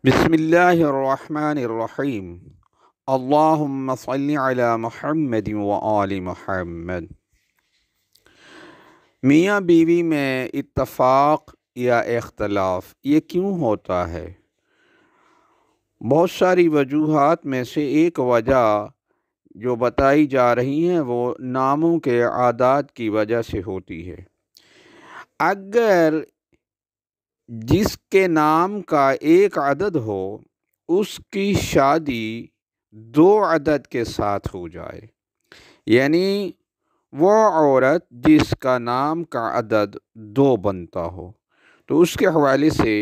بسم اللہ الرحمن الرحیم۔ اللہم صلی علی محمد وآل محمد۔ میاں بیوی میں اتفاق یا اختلاف یہ کیوں ہوتا ہے؟ بہت ساری وجوہات میں سے ایک وجہ جو بتائی جا رہی ہیں وہ ناموں کے عادات کی وجہ سے ہوتی ہے۔ اگر جس کے نام کا ایک عدد ہو اس کی شادی دو عدد کے ساتھ ہو جائے، یعنی وہ عورت جس کا نام کا عدد دو بنتا ہو، تو اس کے حوالے سے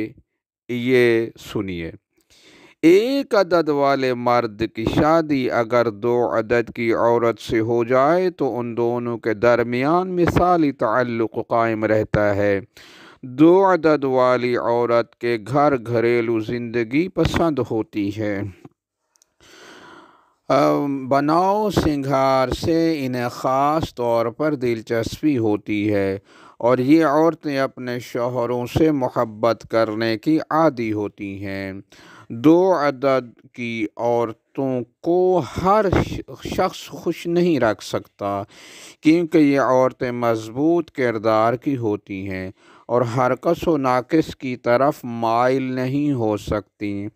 یہ سنیے۔ ایک عدد والے مرد کی شادی اگر دو عدد کی عورت سے ہو جائے تو ان دونوں کے درمیان مثالی تعلق قائم رہتا ہے۔ دو عدد والی عورت کے گھر گھریلو زندگی پسند ہوتی ہے، بناؤ سنگھار سے انہیں خاص طور پر دلچسپی ہوتی ہے، اور یہ عورتیں اپنے شوہروں سے محبت کرنے کی عادی ہوتی ہیں۔ دو عدد کی عورتوں کو ہر شخص خوش نہیں رکھ سکتا، کیونکہ یہ عورتیں مضبوط کردار کی ہوتی ہیں اور حرکت و ناقص کی طرف مائل نہیں ہو سکتی۔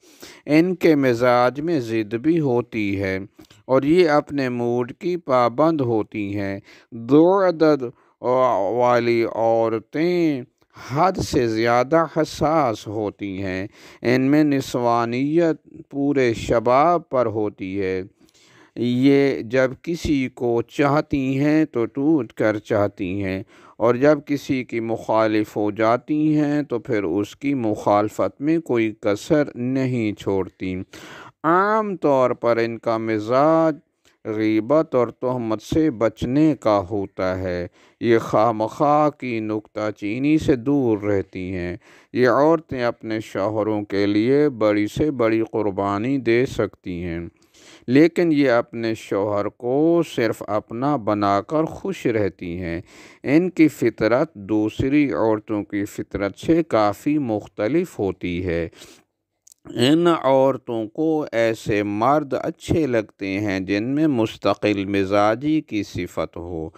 ان کے مزاج میں ضد بھی ہوتی ہے اور یہ اپنے موڈ کی پابند ہوتی ہیں۔ دو عدد والی عورتیں حد سے زیادہ حساس ہوتی ہیں، ان میں نسوانیت پورے شباب پر ہوتی ہے۔ یہ جب کسی کو چاہتی ہیں تو ٹوٹ کر چاہتی ہیں، اور جب کسی کی مخالف ہو جاتی ہیں تو پھر اس کی مخالفت میں کوئی کسر نہیں چھوڑتی۔ عام طور پر ان کا مزاج غیبت اور تہمت سے بچنے کا ہوتا ہے۔ یہ خواہ مخواہ کی نکتہ چینی سے دور رہتی ہیں۔ یہ عورتیں اپنے شوہروں کے لیے بڑی سے بڑی قربانی دے سکتی ہیں، لیکن یہ اپنے شوہر کو صرف اپنا بنا کر خوش رہتی ہیں۔ ان کی فطرت دوسری عورتوں کی فطرت سے کافی مختلف ہوتی ہے۔ ان عورتوں کو ایسے مرد اچھے لگتے ہیں جن میں مستقل مزاجی کی صفت ہو،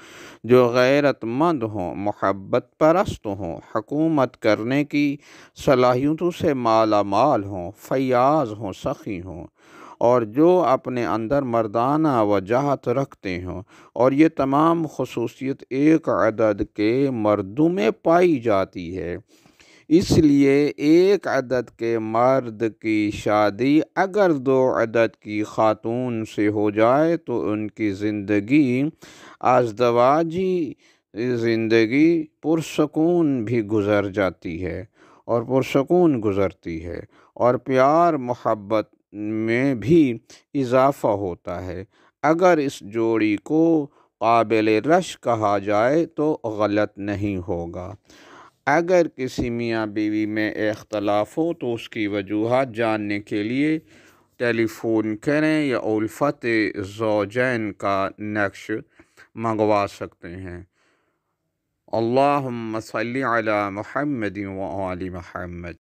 جو غیرت مند ہوں، محبت پرست ہوں، حکومت کرنے کی صلاحیتوں سے مالا مال ہوں، فیاض ہوں، سخی ہوں، اور جو اپنے اندر مردانہ وجاہت رکھتے ہوں، اور یہ تمام خصوصیت ایک عدد کے مردوں میں پائی جاتی ہے۔ اس لیے ایک عدد کے مرد کی شادی اگر دو عدد کی خاتون سے ہو جائے تو ان کی زندگی ازدواجی زندگی پرسکون بھی گزر جاتی ہے اور پرسکون گزرتی ہے، اور پیار محبت میں بھی اضافہ ہوتا ہے۔ اگر اس جوڑی کو قابل رشک کہا جائے تو غلط نہیں ہوگا۔ اگر کسی میاں بیوی میں اختلاف ہو تو اس کی وجوہات جاننے کے لیے ٹیلی فون کریں یا الفت زوجین کا نقش منگوا سکتے ہیں۔ اللہم صلی علی محمد وآل محمد۔